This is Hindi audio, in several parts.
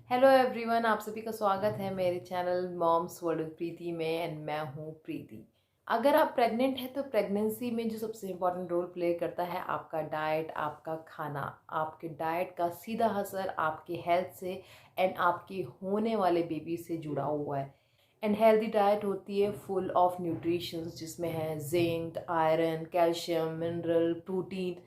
हेलो एवरीवन, आप सभी का स्वागत है मेरे चैनल मॉम्स वर्ल्ड विद प्रीति में एंड मैं हूँ प्रीति। अगर आप प्रेग्नेंट हैं तो प्रेगनेंसी में जो सबसे इम्पोर्टेंट रोल प्ले करता है आपका डाइट, आपका खाना। आपके डाइट का सीधा असर आपके हेल्थ से एंड आपके होने वाले बेबी से जुड़ा हुआ है। एंड हेल्दी डाइट होती है फुल ऑफ न्यूट्रिशंस जिसमें है zinc, iron, calcium, mineral, protein.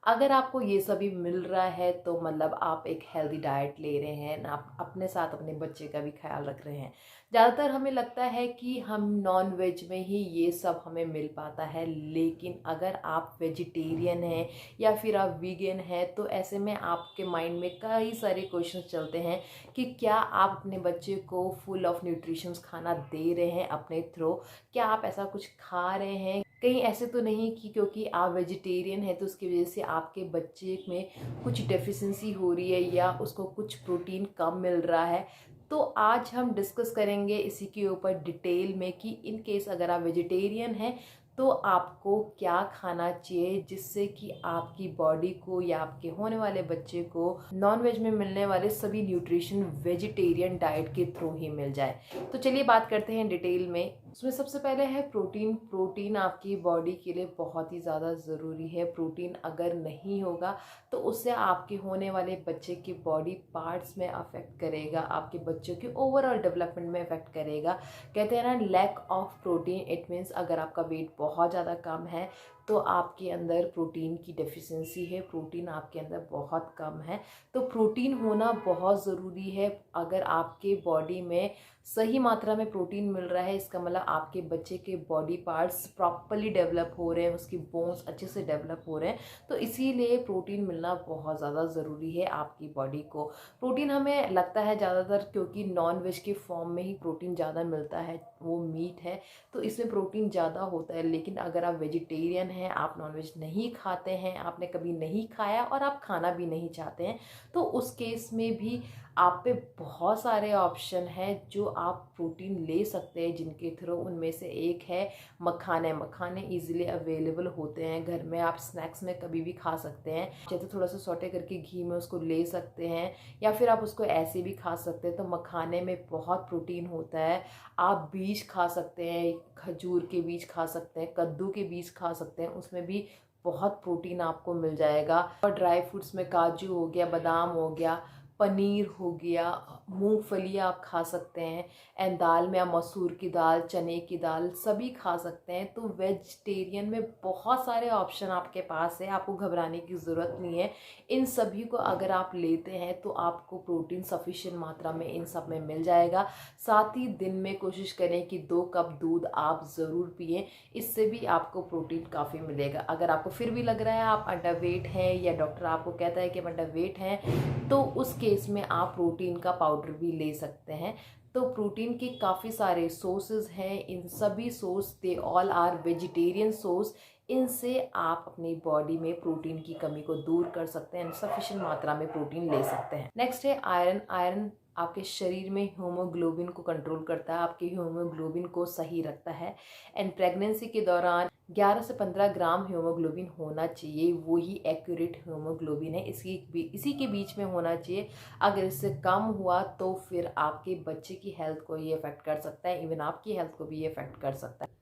अगर आपको ये सभी मिल रहा है तो मतलब आप एक हेल्दी डाइट ले रहे हैं, आप अपने साथ अपने बच्चे का भी ख्याल रख रहे हैं। ज़्यादातर हमें लगता है कि हम नॉन वेज में ही ये सब हमें मिल पाता है, लेकिन अगर आप वेजिटेरियन हैं या फिर आप वीगन हैं तो ऐसे में आपके माइंड में कई सारे क्वेश्चन चलते हैं कि क्या आप अपने बच्चे को फुल ऑफ न्यूट्रिशंस खाना दे रहे हैं अपने थ्रू, क्या आप ऐसा कुछ खा रहे हैं। कहीं ऐसे तो नहीं कि क्योंकि आप वेजिटेरियन हैं तो उसकी वजह से आपके बच्चे में कुछ डेफिशिएंसी हो रही है या उसको कुछ प्रोटीन कम मिल रहा है। तो आज हम डिस्कस करेंगे इसी के ऊपर डिटेल में कि इन केस अगर आप वेजिटेरियन हैं तो आपको क्या खाना चाहिए जिससे कि आपकी बॉडी को या आपके होने वाले बच्चे को नॉन वेज में मिलने वाले सभी न्यूट्रिशन वेजिटेरियन डाइट के थ्रू ही मिल जाए। तो चलिए बात करते हैं डिटेल में। उसमें सबसे पहले है प्रोटीन। प्रोटीन आपकी बॉडी के लिए बहुत ही ज़्यादा ज़रूरी है। प्रोटीन अगर नहीं होगा तो उससे आपके होने वाले बच्चे के बॉडी पार्ट्स में अफेक्ट करेगा, आपके बच्चों के ओवरऑल डेवलपमेंट में अफेक्ट करेगा। कहते हैं ना, lack of protein it means अगर आपका वेट बहुत ज़्यादा कम है तो आपके अंदर प्रोटीन की डेफिशिएंसी है, प्रोटीन आपके अंदर बहुत कम है। तो प्रोटीन होना बहुत ज़रूरी है। अगर आपके बॉडी में सही मात्रा में प्रोटीन मिल रहा है इसका मतलब आपके बच्चे के बॉडी पार्ट्स प्रॉपरली डेवलप हो रहे हैं, उसकी बोन्स अच्छे से डेवलप हो रहे हैं। तो इसीलिए प्रोटीन मिलना बहुत ज़्यादा ज़रूरी है आपकी बॉडी को। प्रोटीन हमें लगता है ज़्यादातर क्योंकि नॉन वेज के फॉर्म में ही प्रोटीन ज़्यादा मिलता है, वो मीट है तो इसमें प्रोटीन ज़्यादा होता है। लेकिन अगर आप वेजिटेरियन हैं, आप नॉनवेज नहीं खाते हैं, आपने कभी नहीं खाया और आप खाना भी नहीं चाहते हैं, तो उस केस में भी आप पे बहुत सारे ऑप्शन हैं जो आप प्रोटीन ले सकते हैं, जिनके थ्रू उनमें से एक है मखाने। मखाने इजीली अवेलेबल होते हैं घर में, आप स्नैक्स में कभी भी खा सकते हैं। चाहे तो थोड़ा सा सौटे करके घी में उसको ले सकते हैं या फिर आप उसको ऐसे भी खा सकते हैं। तो मखाने में बहुत प्रोटीन होता है। आप बीज खा सकते हैं, खजूर के बीज खा सकते हैं, कद्दू के बीज खा सकते हैं, उसमें भी बहुत प्रोटीन आपको मिल जाएगा। और ड्राई फ्रूट्स में काजू हो गया, बादाम हो गया, पनीर हो गया, मूंगफली आप खा सकते हैं। एंड दाल में आप मसूर की दाल, चने की दाल सभी खा सकते हैं। तो वेजिटेरियन में बहुत सारे ऑप्शन आपके पास है, आपको घबराने की ज़रूरत नहीं है। इन सभी को अगर आप लेते हैं तो आपको प्रोटीन सफिशिएंट मात्रा में इन सब में मिल जाएगा। साथ ही दिन में कोशिश करें कि 2 कप दूध आप ज़रूर पिएं, इससे भी आपको प्रोटीन काफ़ी मिलेगा। अगर आपको फिर भी लग रहा है आप अंडर वेट हैं या डॉक्टर आपको कहता है कि आप अंडर वेट हैं तो उस केस में आप प्रोटीन का पाउडर भी ले सकते हैं। तो प्रोटीन के काफ़ी सारे सोर्सेज हैं, इन सभी source they all are vegetarian source. इनसे आप अपनी बॉडी में प्रोटीन की कमी को दूर कर सकते हैं, सफिशिएंट मात्रा में प्रोटीन ले सकते हैं। नेक्स्ट है आयरन। आयरन आपके शरीर में हीमोग्लोबिन को कंट्रोल करता है, आपके हीमोग्लोबिन को सही रखता है। एंड प्रेगनेंसी के दौरान 11 से 15 ग्राम हीमोग्लोबिन होना चाहिए, वो ही एक्यूरेट हीमोग्लोबिन है, इसी के बीच में होना चाहिए। अगर इससे कम हुआ तो फिर आपके बच्चे की हेल्थ को ये अफेक्ट कर सकता है, इवन आपकी हेल्थ को भी ये अफेक्ट कर सकता है।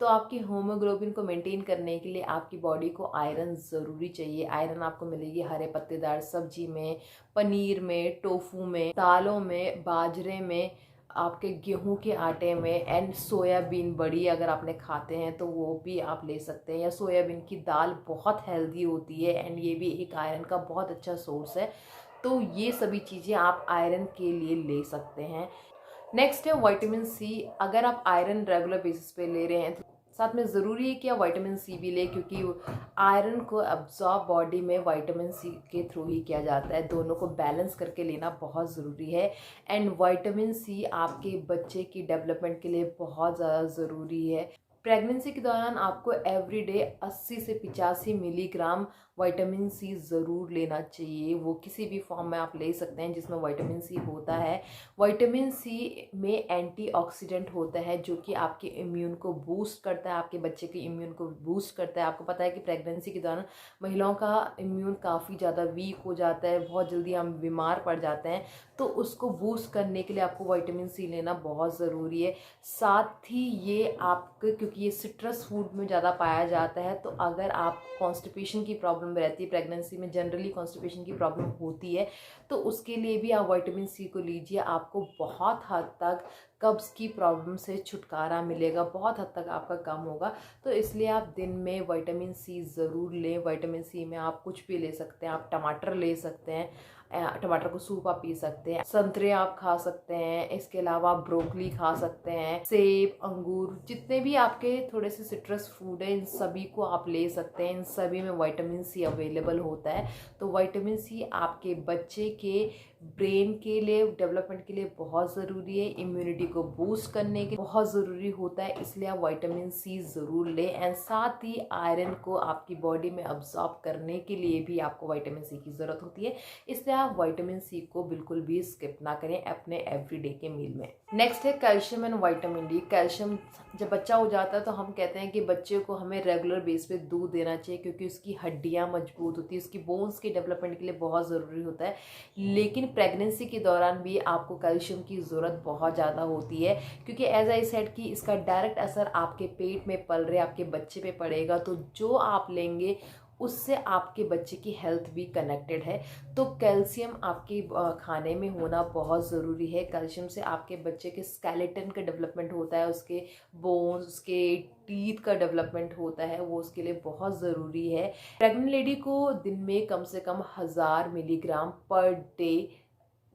तो आपकी हीमोग्लोबिन को मेंटेन करने के लिए आपकी बॉडी को आयरन ज़रूरी चाहिए। आयरन आपको मिलेगी हरे पत्तेदार सब्जी में, पनीर में, टोफू में, दालों में, बाजरे में, आपके गेहूं के आटे में। एंड सोयाबीन बड़ी अगर आपने खाते हैं तो वो भी आप ले सकते हैं, या सोयाबीन की दाल बहुत हेल्दी होती है एंड ये भी एक आयरन का बहुत अच्छा सोर्स है। तो ये सभी चीज़ें आप आयरन के लिए ले सकते हैं। नेक्स्ट है विटामिन सी। अगर आप आयरन रेगुलर बेसिस पे ले रहे हैं तो साथ में ज़रूरी है कि आप विटामिन सी भी लें, क्योंकि आयरन को एब्जॉर्ब बॉडी में विटामिन सी के थ्रू ही किया जाता है। दोनों को बैलेंस करके लेना बहुत ज़रूरी है। एंड विटामिन सी आपके बच्चे की डेवलपमेंट के लिए बहुत ज़्यादा ज़रूरी है। प्रेगनेंसी के दौरान आपको एवरीडे 80 से 85 मिलीग्राम विटामिन सी ज़रूर लेना चाहिए। वो किसी भी फॉर्म में आप ले सकते हैं जिसमें विटामिन सी होता है। विटामिन सी में एंटीऑक्सीडेंट होता है जो कि आपके इम्यून को बूस्ट करता है, आपके बच्चे के इम्यून को बूस्ट करता है। आपको पता है कि प्रेगनेंसी के दौरान महिलाओं का इम्यून काफ़ी ज़्यादा वीक हो जाता है, बहुत जल्दी हम बीमार पड़ जाते हैं, तो उसको बूस्ट करने के लिए आपको विटामिन सी लेना बहुत ज़रूरी है। साथ ही ये आपके, क्योंकि ये सिट्रस फूड में ज़्यादा पाया जाता है, तो अगर आप कॉन्स्टिपेशन की प्रॉब्लम रहती है, प्रेगनेंसी में जनरली कॉन्स्टिपेशन की प्रॉब्लम होती है, तो उसके लिए भी आप विटामिन सी को लीजिए। आपको बहुत हद तक कब्ज़ की प्रॉब्लम से छुटकारा मिलेगा, बहुत हद तक आपका कम होगा। तो इसलिए आप दिन में विटामिन सी ज़रूर लें। विटामिन सी में आप कुछ भी ले सकते हैं, आप टमाटर ले सकते हैं, टमाटर को सूप आप पी सकते हैं, संतरे आप खा सकते हैं, इसके अलावा आप ब्रोकली खा सकते हैं, सेब, अंगूर, जितने भी आपके थोड़े से सिट्रस फूड है इन सभी को आप ले सकते हैं। इन सभी में विटामिन सी अवेलेबल होता है। तो विटामिन सी आपके बच्चे के ब्रेन के लिए, डेवलपमेंट के लिए बहुत ज़रूरी है, इम्यूनिटी को बूस्ट करने के बहुत ज़रूरी होता है, इसलिए आप विटामिन सी ज़रूर लें। एंड साथ ही आयरन को आपकी बॉडी में अब्जॉर्ब करने के लिए भी आपको विटामिन सी की ज़रूरत होती है, इसलिए आप विटामिन सी को बिल्कुल भी स्किप ना करें अपने एवरीडे के मील में। नेक्स्ट है calcium and vitamin D. Calcium, जब बच्चा हो जाता है तो हम कहते हैं कि बच्चे को हमें रेगुलर बेस पे दूध देना चाहिए, क्योंकि उसकी हड्डियां मजबूत होती है, उसकी बोन्स के डेवलपमेंट के लिए बहुत ज़रूरी होता है। लेकिन प्रेगनेंसी के दौरान भी आपको कैल्शियम की ज़रूरत बहुत ज़्यादा होती है, क्योंकि एज आई सेड कि इसका डायरेक्ट असर आपके पेट में पल रहे आपके बच्चे पे पड़ेगा। तो जो आप लेंगे उससे आपके बच्चे की हेल्थ भी कनेक्टेड है। तो कैल्शियम आपके खाने में होना बहुत ज़रूरी है। कैल्शियम से आपके बच्चे के स्केलेटन का डेवलपमेंट होता है, उसके बोन्स, उसके टीथ का डेवलपमेंट होता है, वो उसके लिए बहुत ज़रूरी है। प्रेग्नेंट लेडी को दिन में कम से कम 1000 मिलीग्राम पर डे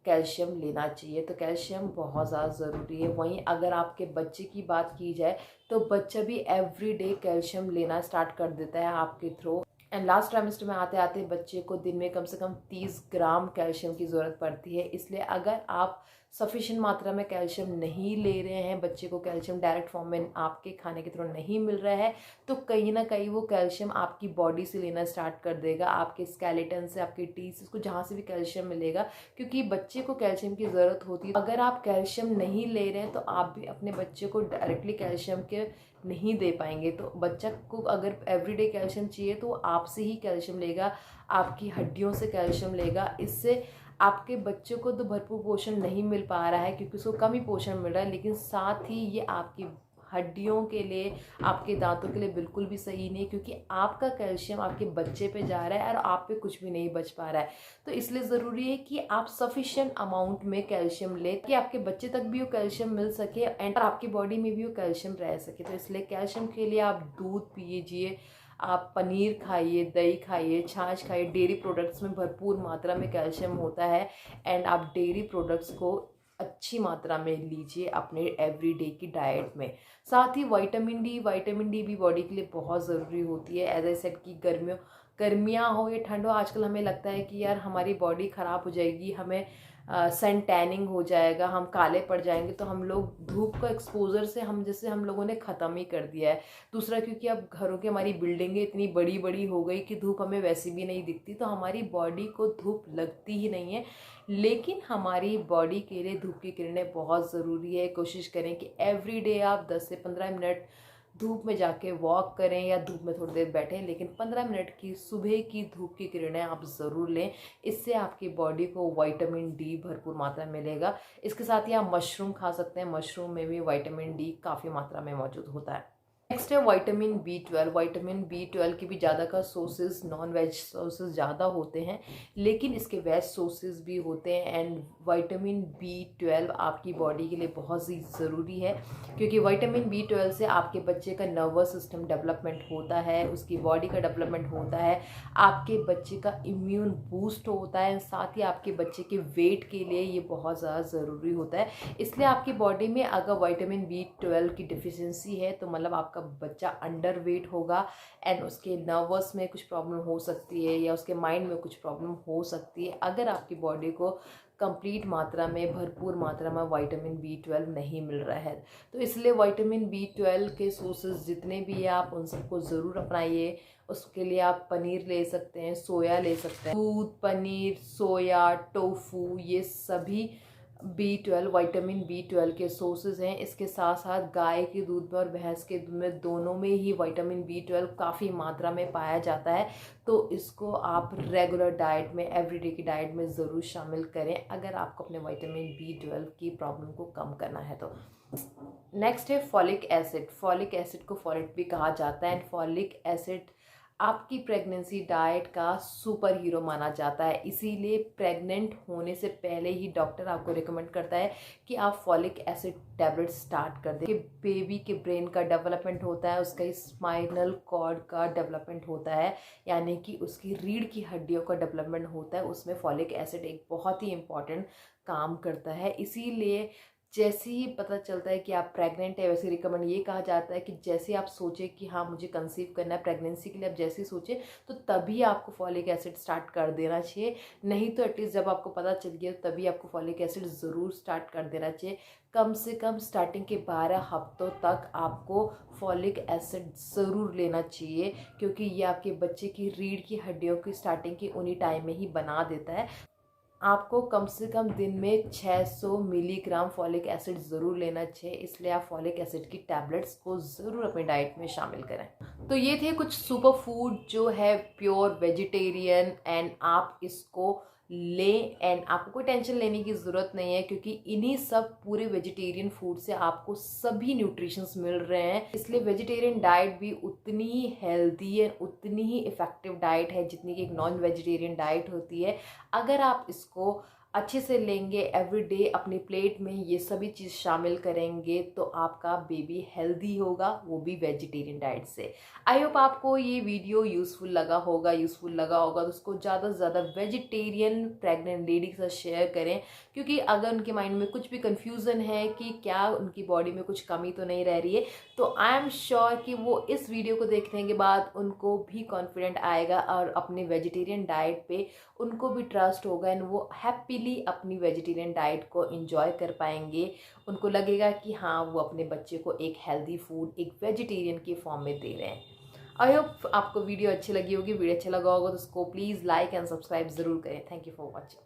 कैल्शियम लेना चाहिए। तो कैल्शियम बहुत ज़्यादा ज़रूरी है। वहीं अगर आपके बच्चे की बात की जाए तो बच्चा भी एवरी डे कैल्शियम लेना स्टार्ट कर देता है आपके थ्रू। एंड लास्ट ट्राइमेस्टर में आते आते बच्चे को दिन में कम से कम 30 ग्राम कैल्शियम की ज़रूरत पड़ती है। इसलिए अगर आप सफिशिएंट मात्रा में कैल्शियम नहीं ले रहे हैं, बच्चे को कैल्शियम डायरेक्ट फॉर्म में आपके खाने के थ्रू नहीं मिल रहा है, तो कहीं ना कहीं वो कैल्शियम आपकी बॉडी से लेना स्टार्ट कर देगा, आपके स्केलेटन से, आपके टीथ, उसको जहाँ से भी कैल्शियम मिलेगा, क्योंकि बच्चे को कैल्शियम की ज़रूरत होती है। अगर आप कैल्शियम नहीं ले रहे हैं तो आप भी अपने बच्चे को डायरेक्टली कैल्शियम के नहीं दे पाएंगे। तो बच्चा को अगर एवरीडे कैल्शियम चाहिए तो आपसे ही कैल्शियम लेगा, आपकी हड्डियों से कैल्शियम लेगा। इससे आपके बच्चे को तो भरपूर पोषण नहीं मिल पा रहा है, क्योंकि उसको कम ही पोषण मिल रहा है, लेकिन साथ ही ये आपकी हड्डियों के लिए, आपके दांतों के लिए बिल्कुल भी सही नहीं, क्योंकि आपका कैल्शियम आपके बच्चे पे जा रहा है और आप पे कुछ भी नहीं बच पा रहा है। तो इसलिए ज़रूरी है कि आप सफिशिएंट अमाउंट में कैल्शियम लें कि आपके बच्चे तक भी वो कैल्शियम मिल सके एंड आपकी बॉडी में भी वो कैल्शियम रह सके। तो इसलिए कैल्शियम के लिए आप दूध पीजिए, आप पनीर खाइए, दही खाइए, छाछ खाइए। डेयरी प्रोडक्ट्स में भरपूर मात्रा में कैल्शियम होता है एंड आप डेयरी प्रोडक्ट्स को अच्छी मात्रा में लीजिए अपने एवरीडे की डाइट में। साथ ही विटामिन डी भी बॉडी के लिए बहुत ज़रूरी होती है। एज आई सेड कि गर्मियाँ हो या ठंड हो, आजकल हमें लगता है कि यार हमारी बॉडी ख़राब हो जाएगी, हमें सन टैनिंग हो जाएगा, हम काले पड़ जाएंगे। तो हम लोग धूप का एक्सपोजर से हम लोगों ने ख़त्म ही कर दिया है। दूसरा, क्योंकि अब घरों की हमारी बिल्डिंगें इतनी बड़ी बड़ी हो गई कि धूप हमें वैसे भी नहीं दिखती, तो हमारी बॉडी को धूप लगती ही नहीं है। लेकिन हमारी बॉडी के लिए धूप की किरणें बहुत ज़रूरी है। कोशिश करें कि एवरीडे आप 10 से 15 मिनट धूप में जाके वॉक करें या धूप में थोड़ी देर बैठें, लेकिन 15 मिनट की सुबह की धूप की किरणें आप ज़रूर लें। इससे आपकी बॉडी को विटामिन डी भरपूर मात्रा में मिलेगा। इसके साथ ही आप मशरूम खा सकते हैं, मशरूम में भी विटामिन डी काफ़ी मात्रा में मौजूद होता है। नेक्स्ट है विटामिन B12। विटामिन B12 के भी ज़्यादा का सोर्सेज नॉन वेज सोर्सेज ज़्यादा होते हैं, लेकिन इसके वेज सोर्सेज भी होते हैं। एंड विटामिन B12 आपकी बॉडी के लिए बहुत ही ज़रूरी है, क्योंकि विटामिन B12 से आपके बच्चे का नर्वस सिस्टम डेवलपमेंट होता है, उसकी बॉडी का डेवलपमेंट होता है, आपके बच्चे का इम्यून बूस्ट होता है, साथ ही आपके बच्चे के वेट के लिए ये बहुत ज़्यादा ज़रूरी होता है। इसलिए आपकी बॉडी में अगर विटामिन B12 की डिफिशिएंसी है तो मतलब आपका बच्चा अंडर वेट होगा एंड उसके नर्वस में कुछ प्रॉब्लम हो सकती है या उसके माइंड में कुछ प्रॉब्लम हो सकती है। अगर आपकी बॉडी को कंप्लीट मात्रा में, भरपूर मात्रा में विटामिन B12 नहीं मिल रहा है। तो इसलिए विटामिन B12 के सोर्सेज जितने भी है आप उन सबको ज़रूर अपनाइए। उसके लिए आप पनीर ले सकते हैं, सोया ले सकते हैं, दूध, पनीर, सोया, टोफू, ये सभी विटामिन B12 के सोर्सेज हैं। इसके साथ साथ गाय के दूध में और भैंस के दूध में दोनों में ही विटामिन B12 काफ़ी मात्रा में पाया जाता है। तो इसको आप रेगुलर डाइट में, एवरीडे की डाइट में ज़रूर शामिल करें अगर आपको अपने विटामिन B12 की प्रॉब्लम को कम करना है तो। नेक्स्ट है फॉलिक एसिड। फॉलिक एसिड को फॉलेट भी कहा जाता है एंड फॉलिक एसिड आपकी प्रेगनेंसी डाइट का सुपर हीरो माना जाता है। इसीलिए प्रेग्नेंट होने से पहले ही डॉक्टर आपको रिकमेंड करता है कि आप फॉलिक एसिड टैबलेट स्टार्ट कर दें। बेबी के ब्रेन का डेवलपमेंट होता है, उसका स्पाइनल कॉर्ड का डेवलपमेंट होता है, यानी कि उसकी रीढ़ की हड्डियों का डेवलपमेंट होता है। उसमें फॉलिक एसिड एक बहुत ही इम्पॉर्टेंट काम करता है। इसीलिए जैसे ही पता चलता है कि आप प्रेग्नेंट है, वैसे रिकमेंड ये कहा जाता है कि जैसे आप सोचें कि हाँ मुझे कंसीव करना है प्रेगनेंसी के लिए, आप जैसे ही सोचें तो तभी आपको फॉलिक एसिड स्टार्ट कर देना चाहिए। नहीं तो एटलीस्ट जब आपको पता चल गया तभी आपको फॉलिक एसिड ज़रूर स्टार्ट कर देना चाहिए। कम से कम स्टार्टिंग के 12 हफ्तों तक आपको फॉलिक एसिड ज़रूर लेना चाहिए, क्योंकि ये आपके बच्चे की रीढ़ की हड्डियों की स्टार्टिंग की उन्हीं टाइम में ही बना देता है। आपको कम से कम दिन में 600 मिलीग्राम फॉलिक एसिड ज़रूर लेना चाहिए। इसलिए आप फॉलिक एसिड की टैबलेट्स को ज़रूर अपनी डाइट में शामिल करें। तो ये थे कुछ सुपर फूड जो है प्योर वेजिटेरियन एंड आप इसको लें एंड आपको कोई टेंशन लेने की ज़रूरत नहीं है, क्योंकि इन्हीं सब पूरे वेजिटेरियन फूड से आपको सभी न्यूट्रिशंस मिल रहे हैं। इसलिए वेजिटेरियन डाइट भी उतनी ही हेल्दी है, उतनी ही इफ़ेक्टिव डाइट है जितनी कि एक नॉन वेजिटेरियन डाइट होती है। अगर आप इसको अच्छे से लेंगे, एवरीडे अपनी प्लेट में ये सभी चीज़ शामिल करेंगे तो आपका बेबी हेल्दी होगा, वो भी वेजिटेरियन डाइट से। आई होप आपको ये वीडियो यूज़फुल लगा होगा तो उसको ज़्यादा से ज़्यादा वेजिटेरियन प्रेग्नेंट लेडी के साथ शेयर करें, क्योंकि अगर उनके माइंड में कुछ भी कन्फ्यूज़न है कि क्या उनकी बॉडी में कुछ कमी तो नहीं रह रही है, तो आई एम श्योर कि वो इस वीडियो को देखने के बाद उनको भी कॉन्फिडेंट आएगा और अपने वेजिटेरियन डाइट पे उनको भी ट्रस्ट होगा एंड वो हैप्पीली अपनी वेजिटेरियन डाइट को एंजॉय कर पाएंगे। उनको लगेगा कि हाँ वो अपने बच्चे को एक हेल्दी फूड एक वेजिटेरियन के फॉर्म में दे रहे हैं। आई होप आपको वीडियो अच्छी लगी होगी। वीडियो अच्छा लगा होगा तो उसको प्लीज़ लाइक एंड सब्सक्राइब ज़रूर करें। Thank you for watching.